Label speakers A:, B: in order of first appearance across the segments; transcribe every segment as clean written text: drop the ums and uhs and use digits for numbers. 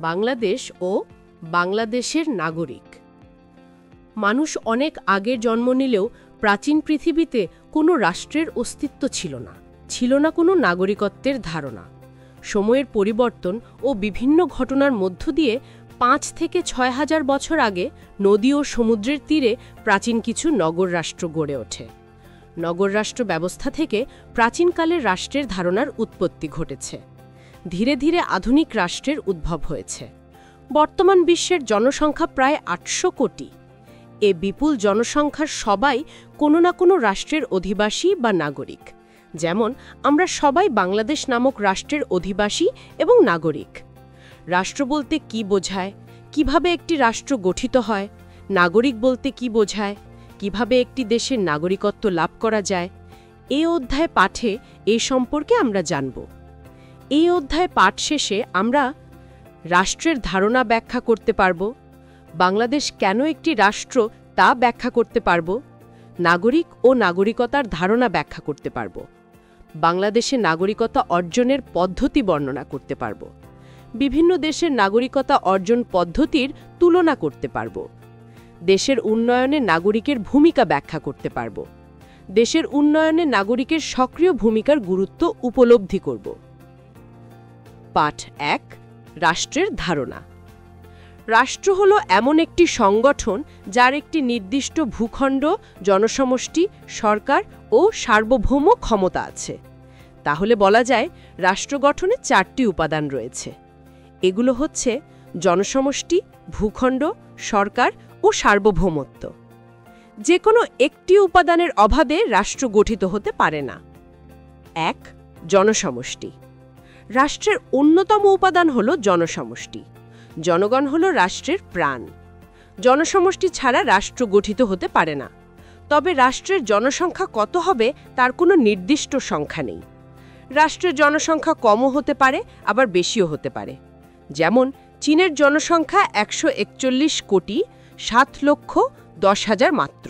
A: বাংলাদেশ ও বাংলাদেশের নাগরিক। মানুষ অনেক আগে জন্ম নিলেও প্রাচীন পৃথিবীতে কোনো রাষ্ট্রের অস্তিত্ব ছিল না, ছিল না কোনো নাগরিকত্বের ধারণা। সময়ের পরিবর্তন ও বিভিন্ন ঘটনার মধ্য দিয়ে ৫ থেকে ৬ হাজার বছর আগে নদী ও সমুদ্রের তীরে প্রাচীন কিছু নগর রাষ্ট্র গড়ে ওঠে। নগর রাষ্ট্র ব্যবস্থা থেকে প্রাচীনকালের রাষ্ট্রের ধারণার উৎপত্তি ঘটেছে। ধীরে ধীরে আধুনিক রাষ্ট্রের উদ্ভব হয়েছে। বর্তমান বিশ্বের জনসংখ্যা প্রায় ৮০০ কোটি। এ বিপুল জনসংখ্যার সবাই কোনো না কোনো রাষ্ট্রের অধিবাসী বা নাগরিক। যেমন আমরা সবাই বাংলাদেশ নামক রাষ্ট্রের অধিবাসী এবং নাগরিক। রাষ্ট্র বলতে কি বোঝায়, কিভাবে একটি রাষ্ট্র গঠিত হয়, নাগরিক বলতে কি বোঝায়, কিভাবে একটি দেশের নাগরিকত্ব লাভ করা যায়, এই অধ্যায় পাঠে এই সম্পর্কে আমরা জানব। এই অধ্যায় পাঠ শেষে আমরা রাষ্ট্রের ধারণা ব্যাখ্যা করতে পারব, বাংলাদেশ কেন একটি রাষ্ট্র তা ব্যাখ্যা করতে পারব, নাগরিক ও নাগরিকতার ধারণা ব্যাখ্যা করতে পারব, বাংলাদেশে নাগরিকতা অর্জনের পদ্ধতি বর্ণনা করতে পারব, বিভিন্ন দেশের নাগরিকতা অর্জন পদ্ধতির তুলনা করতে পারব, দেশের উন্নয়নে নাগরিকের ভূমিকা ব্যাখ্যা করতে পারব, দেশের উন্নয়নে নাগরিকের সক্রিয় ভূমিকার গুরুত্ব উপলব্ধি করব। পাঠ ১, রাষ্ট্রের ধারণা। রাষ্ট্র হল এমন একটি সংগঠন যার একটি নির্দিষ্ট ভূখণ্ড, জনসমষ্টি, সরকার ও সার্বভৌম ক্ষমতা আছে। তাহলে বলা যায় রাষ্ট্র গঠনে ৪টি উপাদান রয়েছে। এগুলো হচ্ছে জনসমষ্টি, ভূখণ্ড, সরকার ও সার্বভৌমত্ব। যে কোনো একটি উপাদানের অভাবে রাষ্ট্র গঠিত হতে পারে না। ১, জনসমষ্টি। রাষ্ট্রের অন্যতম উপাদান হল জনসমষ্টি। জনগণ হল রাষ্ট্রের প্রাণ। জনসমষ্টি ছাড়া রাষ্ট্র গঠিত হতে পারে না। তবে রাষ্ট্রের জনসংখ্যা কত হবে তার কোনো নির্দিষ্ট সংখ্যা নেই। রাষ্ট্রের জনসংখ্যা কমও হতে পারে, আবার বেশিও হতে পারে। যেমন চীনের জনসংখ্যা ১৪১ কোটি ৭,১০,০০০ মাত্র।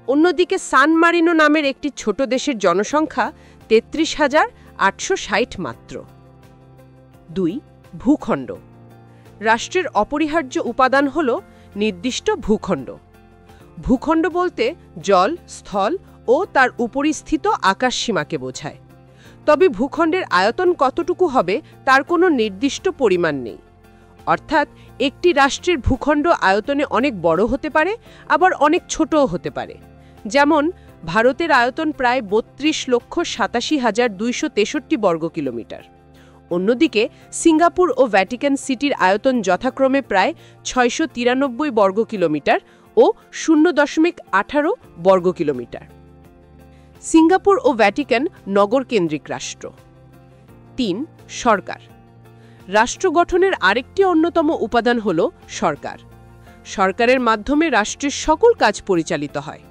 A: অন্যদিকে সান মারিনো নামের একটি ছোট দেশের জনসংখ্যা ৩৩,৮৬০ মাত্র। ২, ভূখণ্ড। রাষ্ট্রের অপরিহার্য উপাদান হল নির্দিষ্ট ভূখণ্ড। ভূখণ্ড বলতে জল, স্থল ও তার উপরিস্থিত আকাশসীমাকে বোঝায়। তবে ভূখণ্ডের আয়তন কতটুকু হবে তার কোনো নির্দিষ্ট পরিমাণ নেই। অর্থাৎ একটি রাষ্ট্রের ভূখণ্ড আয়তনে অনেক বড় হতে পারে, আবার অনেক ছোটও হতে পারে। যেমন ভারতের আয়তন প্রায় ৩২,৮৭,২৬৩ বর্গ কিলোমিটার। অন্যদিকে সিঙ্গাপুর ও ভ্যাটিকান সিটির আয়তন যথাক্রমে প্রায় ৬৯৩ বর্গ কিলোমিটার ও ০.১৮ বর্গ কিলোমিটার। সিঙ্গাপুর ও ভ্যাটিকান নগরকেন্দ্রিক রাষ্ট্র। ৩, সরকার। রাষ্ট্র গঠনের আরেকটি অন্যতম উপাদান হল সরকার। সরকারের মাধ্যমে রাষ্ট্রের সকল কাজ পরিচালিত হয়।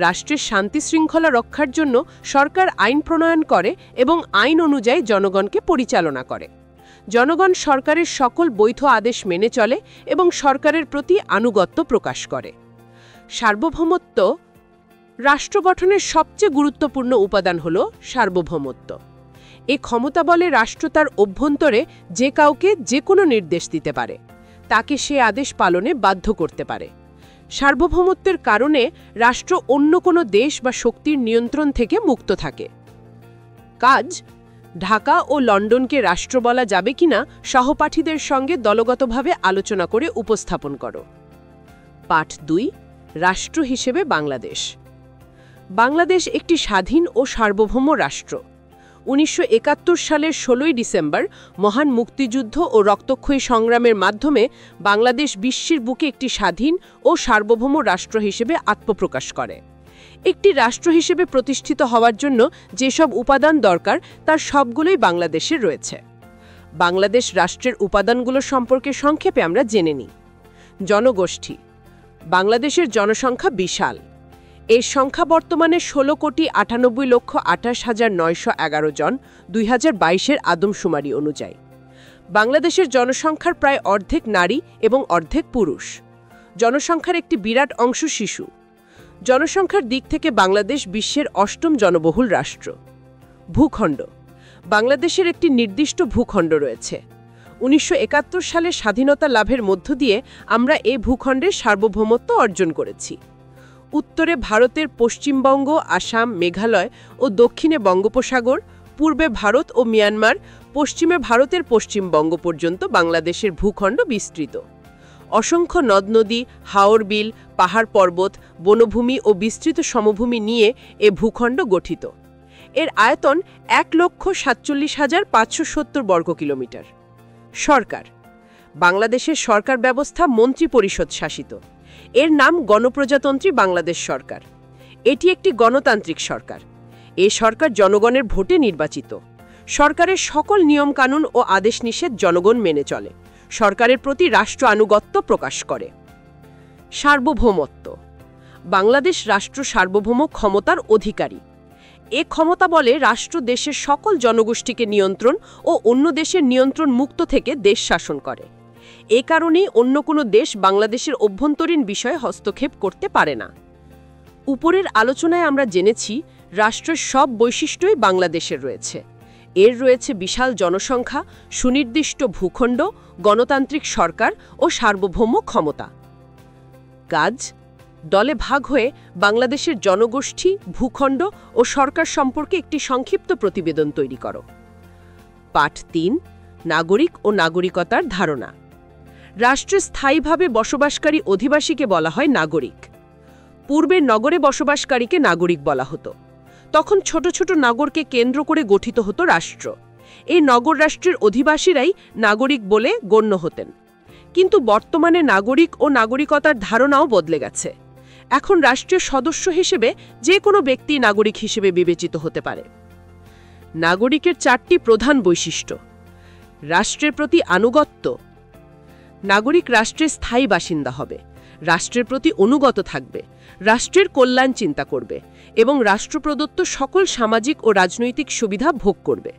A: রাষ্ট্রের শান্তি শৃঙ্খলা রক্ষার জন্য সরকার আইন প্রণয়ন করে এবং আইন অনুযায়ী জনগণকে পরিচালনা করে। জনগণ সরকারের সকল বৈধ আদেশ মেনে চলে এবং সরকারের প্রতি আনুগত্য প্রকাশ করে। সার্বভৌমত্ব। রাষ্ট্র গঠনের সবচেয়ে গুরুত্বপূর্ণ উপাদান হল সার্বভৌমত্ব। এই ক্ষমতা বলে রাষ্ট্র তার অভ্যন্তরে যে কাউকে যে কোনো নির্দেশ দিতে পারে, তাকে সে আদেশ পালনে বাধ্য করতে পারে। সার্বভৌমত্বের কারণে রাষ্ট্র অন্য কোনো দেশ বা শক্তির নিয়ন্ত্রণ থেকে মুক্ত থাকে। কাজ। ঢাকা ও লন্ডনকে রাষ্ট্র বলা যাবে কিনা সহপাঠীদের সঙ্গে দলগতভাবে আলোচনা করে উপস্থাপন করো। পাঠ ২, রাষ্ট্র হিসেবে বাংলাদেশ। বাংলাদেশ একটি স্বাধীন ও সার্বভৌম রাষ্ট্র। ১৯৭১ সালের ১৬ই ডিসেম্বর মহান মুক্তিযুদ্ধ ও রক্তক্ষয়ী সংগ্রামের মাধ্যমে বাংলাদেশ বিশ্বের বুকে একটি স্বাধীন ও সার্বভৌম রাষ্ট্র হিসেবে আত্মপ্রকাশ করে। একটি রাষ্ট্র হিসেবে প্রতিষ্ঠিত হওয়ার জন্য যেসব উপাদান দরকার তার সবগুলোই বাংলাদেশের রয়েছে। বাংলাদেশ রাষ্ট্রের উপাদানগুলো সম্পর্কে সংক্ষেপে আমরা জেনে নিই। জনগোষ্ঠী। বাংলাদেশের জনসংখ্যা বিশাল। এর সংখ্যা বর্তমানে ১৬,৯৮,২৮,৯১১ জন ২০২২-এর আদমশুমারি অনুযায়ী। বাংলাদেশের জনসংখ্যার প্রায় অর্ধেক নারী এবং অর্ধেক পুরুষ। জনসংখ্যার একটি বিরাট অংশ শিশু। জনসংখ্যার দিক থেকে বাংলাদেশ বিশ্বের ৮ম জনবহুল রাষ্ট্র। ভূখণ্ড। বাংলাদেশের একটি নির্দিষ্ট ভূখণ্ড রয়েছে।
B: 1971 সালে স্বাধীনতা লাভের মধ্য দিয়ে আমরা এ ভূখণ্ডের সার্বভৌমত্ব অর্জন করেছি। উত্তরে ভারতের পশ্চিমবঙ্গ, আসাম, মেঘালয় ও দক্ষিণে বঙ্গোপসাগর, পূর্বে ভারত ও মিয়ানমার, পশ্চিমে ভারতের পশ্চিমবঙ্গ পর্যন্ত বাংলাদেশের ভূখণ্ড বিস্তৃত। অসংখ্য নদ-নদী, হাওর বিল, পাহাড় পর্বত, বনভূমি ও বিস্তৃত সমভূমি নিয়ে এ ভূখণ্ড গঠিত। এর আয়তন 1,47,570 বর্গ কিলোমিটার। সরকার: বাংলাদেশের সরকার ব্যবস্থা মন্ত্রিপরিষদ শাসিত। এর নাম গণপ্রজাতন্ত্রী বাংলাদেশ সরকার। এটি একটি গণতান্ত্রিক সরকার। এ সরকার জনগণের ভোটে নির্বাচিত। সরকারের সকল নিয়মকানুন ও আদেশ নিষেধ জনগণ মেনে চলে। সরকারের প্রতি রাষ্ট্র আনুগত্য প্রকাশ করে। সার্বভৌমত্ব: বাংলাদেশ রাষ্ট্র সার্বভৌম ক্ষমতার অধিকারী। এ ক্ষমতা বলে রাষ্ট্র দেশের সকল জনগোষ্ঠীকে নিয়ন্ত্রণ ও অন্য দেশের নিয়ন্ত্রণ মুক্ত থেকে দেশ শাসন করে। এ কারণেই অন্য কোনো দেশ বাংলাদেশের অভ্যন্তরীণ বিষয়ে হস্তক্ষেপ করতে পারে না। উপরের আলোচনায় আমরা জেনেছি রাষ্ট্রের সব বৈশিষ্ট্যই বাংলাদেশের রয়েছে। এর রয়েছে বিশাল জনসংখ্যা, সুনির্দিষ্ট ভূখণ্ড, গণতান্ত্রিক সরকার ও সার্বভৌম ক্ষমতা। কাজ: দলে ভাগ হয়ে বাংলাদেশের জনগোষ্ঠী, ভূখণ্ড ও সরকার সম্পর্কে একটি সংক্ষিপ্ত প্রতিবেদন তৈরি করো। পাঠ 3: নাগরিক ও নাগরিকতার ধারণা। রাষ্ট্রে স্থায়ীভাবে বসবাসকারী অধিবাসীকে বলা হয় নাগরিক। পূর্বে নগরে বসবাসকারীকে নাগরিক বলা হতো। তখন ছোট ছোট নগরকে কেন্দ্র করে গঠিত হতো রাষ্ট্র। এই নগর রাষ্ট্রের অধিবাসীরাই নাগরিক বলে গণ্য হতেন। কিন্তু বর্তমানে নাগরিক ও নাগরিকতার ধারণাও বদলে গেছে। এখন রাষ্ট্রীয় সদস্য হিসেবে যে কোনো ব্যক্তি নাগরিক হিসেবে বিবেচিত হতে পারে। নাগরিকের 4টি প্রধান বৈশিষ্ট্য: রাষ্ট্রের প্রতি আনুগত্য: নাগরিক রাষ্ট্রের স্থায়ী বাসিন্দা হবে, রাষ্ট্রের প্রতি অনুগত থাকবে, রাষ্ট্রের কল্যাণ চিন্তা করবে এবং রাষ্ট্র প্রদত্ত সকল সামাজিক ও রাজনৈতিক সুবিধা ভোগ করবে।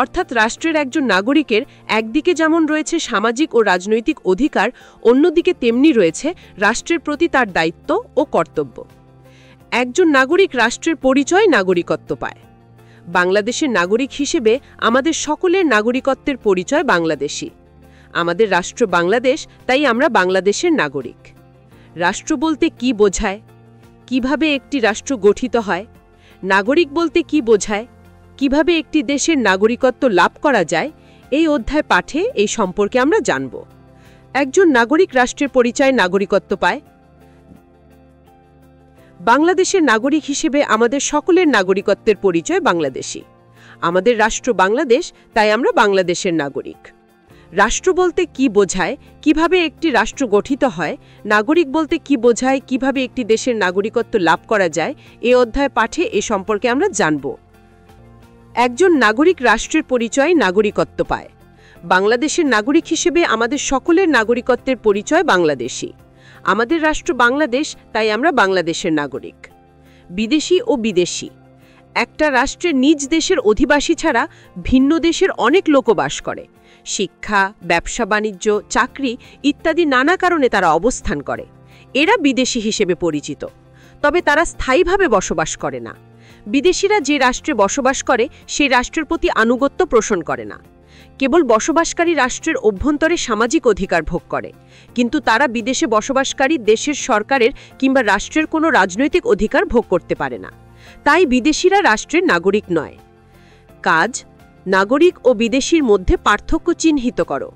B: অর্থাৎ রাষ্ট্রের একজন নাগরিকের একদিকে যেমন রয়েছে সামাজিক ও রাজনৈতিক অধিকার, অন্যদিকে তেমনি রয়েছে রাষ্ট্রের প্রতি তার দায়িত্ব ও কর্তব্য। একজন নাগরিক রাষ্ট্রের পরিচয় নাগরিকত্ব পায়। বাংলাদেশের নাগরিক হিসেবে আমাদের সকলের নাগরিকত্বের পরিচয় বাংলাদেশী। আমাদের রাষ্ট্র বাংলাদেশ, তাই আমরা বাংলাদেশের নাগরিক। রাষ্ট্র বলতে কি বোঝায়? কিভাবে একটি রাষ্ট্র গঠিত হয়? নাগরিক বলতে কি বোঝায়? কিভাবে একটি দেশের নাগরিকত্ব লাভ করা যায়? এই অধ্যায় পাঠে এই সম্পর্কে আমরা জানব। একজন নাগরিক রাষ্ট্রের পরিচয় নাগরিকত্ব পায়। বাংলাদেশের নাগরিক হিসেবে আমাদের সকলের নাগরিকত্বের পরিচয় বাংলাদেশী। আমাদের রাষ্ট্র বাংলাদেশ, তাই আমরা বাংলাদেশের নাগরিক। রাষ্ট্র বলতে কি বোঝায়? কিভাবে একটি রাষ্ট্র গঠিত হয়? নাগরিক বলতে কি বোঝায়? কিভাবে একটি দেশের নাগরিকত্ব লাভ করা যায়? এই অধ্যায় পাঠে এ সম্পর্কে আমরা জানব। একজন নাগরিক রাষ্ট্রের পরিচয় নাগরিকত্ব পায়। বাংলাদেশের নাগরিক হিসেবে আমাদের সকলের নাগরিকত্বের পরিচয় বাংলাদেশী। আমাদের রাষ্ট্র বাংলাদেশ, তাই আমরা বাংলাদেশের নাগরিক। বিদেশি ও বিদেশি: একটা রাষ্ট্রের নিজ দেশের অধিবাসী ছাড়া ভিন্ন দেশের অনেক লোক বাস করে। শিক্ষা, ব্যবসা বাণিজ্য, চাকরি ইত্যাদি নানা কারণে তারা অবস্থান করে। এরা বিদেশি হিসেবে পরিচিত। তবে তারা স্থায়ীভাবে বসবাস করে না। বিদেশিরা যে রাষ্ট্রে বসবাস করে সেই রাষ্ট্রের প্রতি আনুগত্য পোষণ করে না। কেবল বসবাসকারী রাষ্ট্রের অভ্যন্তরে সামাজিক অধিকার ভোগ করে, কিন্তু তারা বিদেশে বসবাসকারী দেশের সরকারের কিংবা রাষ্ট্রের কোনো রাজনৈতিক অধিকার ভোগ করতে পারে না। তাই বিদেশিরা রাষ্ট্রের নাগরিক নয়। কাজ: নাগরিক ও বিদেশির মধ্যে পার্থক্য চিহ্নিত করো।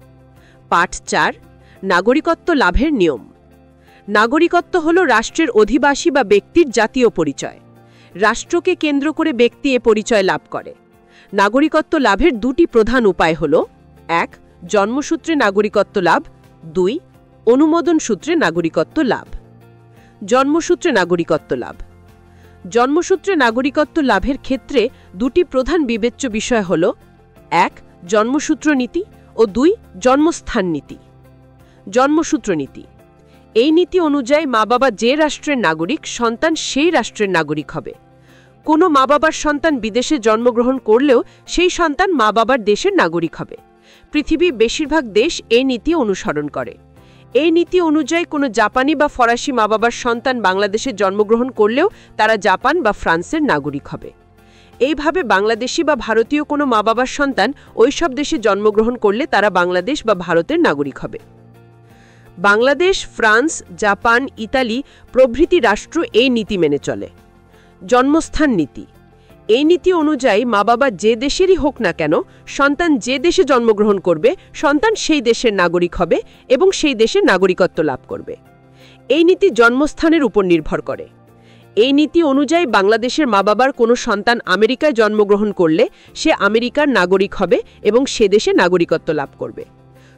B: পাঠ 4: নাগরিকত্ব লাভের নিয়ম। নাগরিকত্ব হল রাষ্ট্রের অধিবাসী বা ব্যক্তির জাতীয় পরিচয়। রাষ্ট্রকে কেন্দ্র করে ব্যক্তি এ পরিচয় লাভ করে। নাগরিকত্ব লাভের 2টি প্রধান উপায় হল: 1. জন্মসূত্রে নাগরিকত্ব লাভ, 2. অনুমোদন সূত্রে নাগরিকত্ব লাভ। জন্মসূত্রে নাগরিকত্ব লাভ। জন্মসূত্রে নাগরিকত্ব লাভের ক্ষেত্রে 2টি প্রধান বিবেচ্য বিষয় হল: 1. জন্মসূত্র নীতি ও 2. জন্মস্থান নীতি। জন্মসূত্র নীতি: এই নীতি অনুযায়ী মা বাবা যে রাষ্ট্রের নাগরিক, সন্তান সেই রাষ্ট্রের নাগরিক হবে। কোনো মা বাবার সন্তান বিদেশে জন্মগ্রহণ করলেও সেই সন্তান মা বাবার দেশের নাগরিক হবে। পৃথিবীর বেশিরভাগ দেশ এই নীতি অনুসরণ করে। এই নীতি অনুযায়ী কোনো জাপানি বা ফরাসি মা বাবার সন্তান বাংলাদেশে জন্মগ্রহণ করলেও তারা জাপান বা ফ্রান্সের নাগরিক হবে। এইভাবে বাংলাদেশি বা ভারতীয় কোনো মা বাবার সন্তান ওইসব দেশে জন্মগ্রহণ করলে তারা বাংলাদেশ বা ভারতের নাগরিক হবে। বাংলাদেশ, ফ্রান্স, জাপান, ইতালি প্রভৃতি রাষ্ট্র এই নীতি মেনে চলে। জন্মস্থান নীতি। এই নীতি অনুযায়ী মা বাবা যে দেশেরই হোক না কেন, সন্তান যে দেশে জন্মগ্রহণ করবে সন্তান সেই দেশের নাগরিক হবে এবং সেই দেশের নাগরিকত্ব লাভ করবে। এই নীতি জন্মস্থানের উপর নির্ভর করে। এই নীতি অনুযায়ী বাংলাদেশের মা বাবার কোনো সন্তান আমেরিকায় জন্মগ্রহণ করলে সে আমেরিকার নাগরিক হবে এবং সে দেশে নাগরিকত্ব লাভ করবে।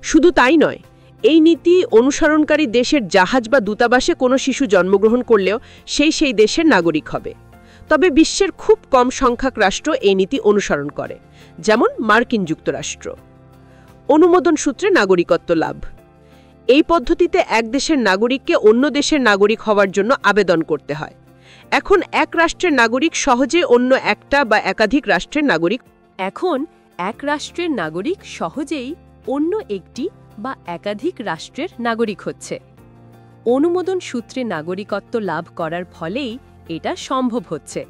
B: শুধু তাই নয়, এই নীতি অনুসরণকারী দেশের জাহাজ বা দূতাবাসে কোনো শিশু জন্মগ্রহণ করলেও সেই দেশের নাগরিক হবে। তবে বিশ্বের খুব কম সংখ্যক রাষ্ট্র এই নীতি অনুসরণ করে, যেমন মার্কিন যুক্তরাষ্ট্র। অনুমোদন সূত্রে নাগরিকত্ব লাভ। এই পদ্ধতিতে এক দেশের নাগরিককে অন্য দেশের নাগরিক হওয়ার জন্য আবেদন করতে হয়। এখন এক রাষ্ট্রের নাগরিক সহজে অন্য একটা বা একাধিক রাষ্ট্রের নাগরিক
A: এখন এক রাষ্ট্রের নাগরিক সহজেই অন্য একটি বা একাধিক রাষ্ট্রের নাগরিক হচ্ছে। অনুমোদন সূত্রে নাগরিকত্ব লাভ করার ফলেই এটা সম্ভব হচ্ছে।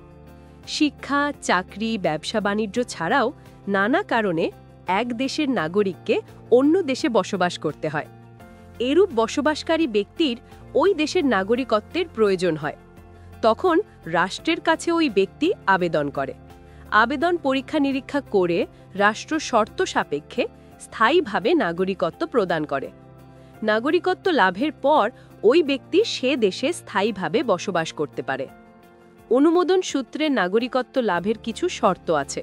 A: শিক্ষা, চাকরি, ব্যবসা বাণিজ্য ছাড়াও নানা কারণে এক দেশের নাগরিককে অন্য দেশে বসবাস করতে হয়। এরূপ বসবাসকারী ব্যক্তির ওই দেশের নাগরিকত্বের প্রয়োজন হয়। তখন রাষ্ট্রের কাছে ওই ব্যক্তি আবেদন করে। আবেদন পরীক্ষা নিরীক্ষা করে রাষ্ট্র শর্ত সাপেক্ষে স্থায়ীভাবে নাগরিকত্ব প্রদান করে। নাগরিকত্ব লাভের পর ওই ব্যক্তি সে দেশে স্থায়ীভাবে বসবাস করতে পারে। অনুমোদন সূত্রে নাগরিকত্ব লাভের কিছু শর্ত আছে।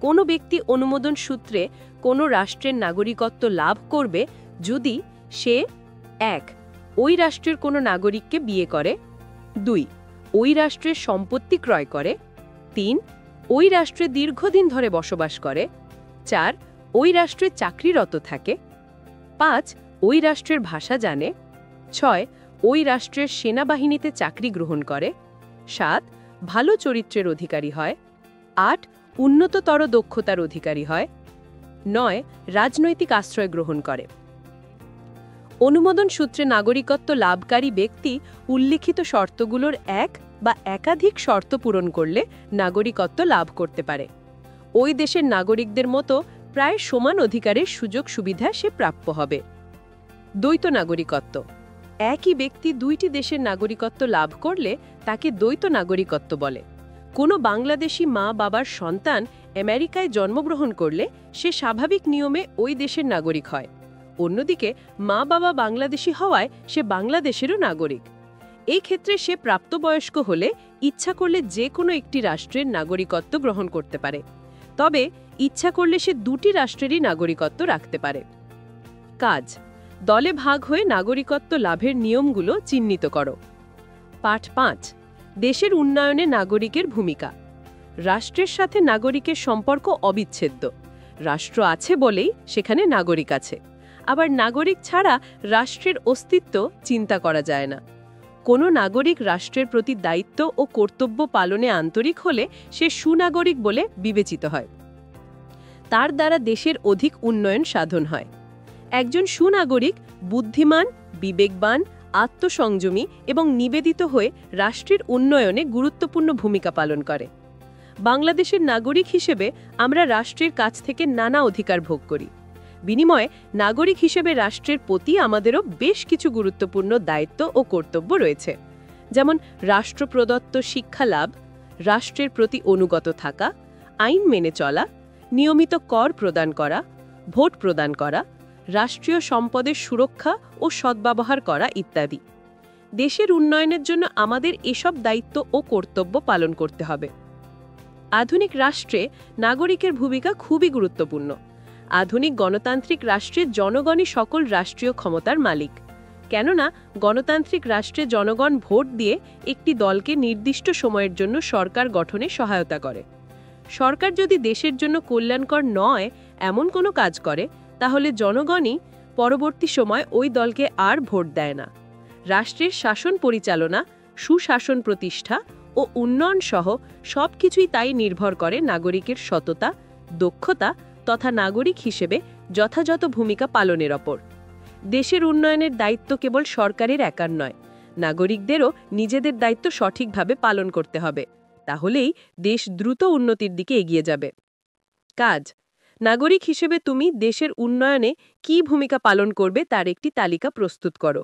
A: কোনো ব্যক্তি অনুমোদন সূত্রে কোনো রাষ্ট্রের নাগরিকত্ব লাভ করবে যদি সে ১. ওই রাষ্ট্রের কোনো নাগরিককে বিয়ে করে, ২. ওই রাষ্ট্রের সম্পত্তি ক্রয় করে, ৩. ওই রাষ্ট্রে দীর্ঘদিন ধরে বসবাস করে, ৪. ওই রাষ্ট্রে চাকরিরত থাকে, ৫. ওই রাষ্ট্রের ভাষা জানে, ৬. ওই রাষ্ট্রের সেনাবাহিনীতে চাকরি গ্রহণ করে, ৭. ভালো চরিত্রের অধিকারী হয়, ৮. উন্নততর দক্ষতার অধিকারী হয়, ৯. রাজনৈতিক আশ্রয় গ্রহণ করে। অনুমোদন সূত্রে নাগরিকত্ব লাভকারী ব্যক্তি উল্লিখিত শর্তগুলোর এক বা একাধিক শর্ত পূরণ করলে নাগরিকত্ব লাভ করতে পারে। ওই দেশের নাগরিকদের মতো প্রায় সমান অধিকারের সুযোগ সুবিধা সে প্রাপ্য হবে। দ্বৈত নাগরিকত্ব। একই ব্যক্তি দুইটি দেশের নাগরিকত্ব লাভ করলে তাকে দ্বৈত নাগরিকত্ব বলে। কোনো বাংলাদেশি মা বাবার সন্তান আমেরিকায় জন্মগ্রহণ করলে সে স্বাভাবিক নিয়মে ওই দেশের নাগরিক হয়। অন্যদিকে মা বাবা বাংলাদেশি হওয়ায় সে বাংলাদেশেরও নাগরিক। এই ক্ষেত্রে সে প্রাপ্তবয়স্ক হলে ইচ্ছা করলে যে কোনো একটি রাষ্ট্রের নাগরিকত্ব গ্রহণ করতে পারে। তবে ইচ্ছা করলে সে দুটি রাষ্ট্রেরই নাগরিকত্ব রাখতে পারে। কাজ। দলে ভাগ হয়ে নাগরিকত্ব লাভের নিয়মগুলো চিহ্নিত করো। পাঠ ৫। দেশের উন্নয়নে নাগরিকের ভূমিকা। রাষ্ট্রের সাথে নাগরিকের সম্পর্ক অবিচ্ছেদ্য। রাষ্ট্র আছে বলেই সেখানে নাগরিক আছে। আবার নাগরিক ছাড়া রাষ্ট্রের অস্তিত্ব চিন্তা করা যায় না। কোনো নাগরিক রাষ্ট্রের প্রতি দায়িত্ব ও কর্তব্য পালনে আন্তরিক হলে সে সুনাগরিক বলে বিবেচিত হয়। তার দ্বারা দেশের অধিক উন্নয়ন সাধন হয়। একজন সুনাগরিক বুদ্ধিমান, বিবেকবান, আত্মসংযমী এবং নিবেদিত হয়ে রাষ্ট্রের উন্নয়নে গুরুত্বপূর্ণ ভূমিকা পালন করে। বাংলাদেশের নাগরিক হিসেবে আমরা রাষ্ট্রের কাছ থেকে নানা অধিকার ভোগ করি। বিনিময়ে নাগরিক হিসেবে রাষ্ট্রের প্রতি আমাদেরও বেশ কিছু গুরুত্বপূর্ণ দায়িত্ব ও কর্তব্য রয়েছে, যেমন রাষ্ট্র প্রদত্ত শিক্ষা লাভ, রাষ্ট্রের প্রতি অনুগত থাকা, আইন মেনে চলা, নিয়মিত কর প্রদান করা, ভোট প্রদান করা, রাষ্ট্রীয় সম্পদের সুরক্ষা ও সদ্ব্যবহার করা ইত্যাদি। দেশের উন্নয়নের জন্য আমাদের এসব দায়িত্ব ও কর্তব্য পালন করতে হবে। আধুনিক রাষ্ট্রে নাগরিকের ভূমিকা খুবই গুরুত্বপূর্ণ। আধুনিক গণতান্ত্রিক রাষ্ট্রে জনগণই সকল রাষ্ট্রীয় ক্ষমতার মালিক। কেননা গণতান্ত্রিক রাষ্ট্রে জনগণ ভোট দিয়ে একটি দলকে নির্দিষ্ট সময়ের জন্য সরকার গঠনে সহায়তা করে। সরকার যদি দেশের জন্য কল্যাণকর নয় এমন কোনো কাজ করে, তাহলে জনগণই পরবর্তী সময় ওই দলকে আর ভোট দেয় না। রাষ্ট্রের শাসন পরিচালনা, সুশাসন প্রতিষ্ঠা ও উন্নয়ন সহ সবকিছুই তাই নির্ভর করে নাগরিকের সততা, দক্ষতা তথা নাগরিক হিসেবে যথাযথ ভূমিকা পালনের ওপর। দেশের উন্নয়নের দায়িত্ব কেবল সরকারের একার নয়, নাগরিকদেরও নিজেদের দায়িত্ব সঠিকভাবে পালন করতে হবে।
B: তাহলেই দেশ দ্রুত উন্নতির দিকে এগিয়ে যাবে। কাজ, নাগরিক হিসেবে তুমি দেশের উন্নয়নে কী ভূমিকা পালন করবে তার একটি তালিকা প্রস্তুত করো।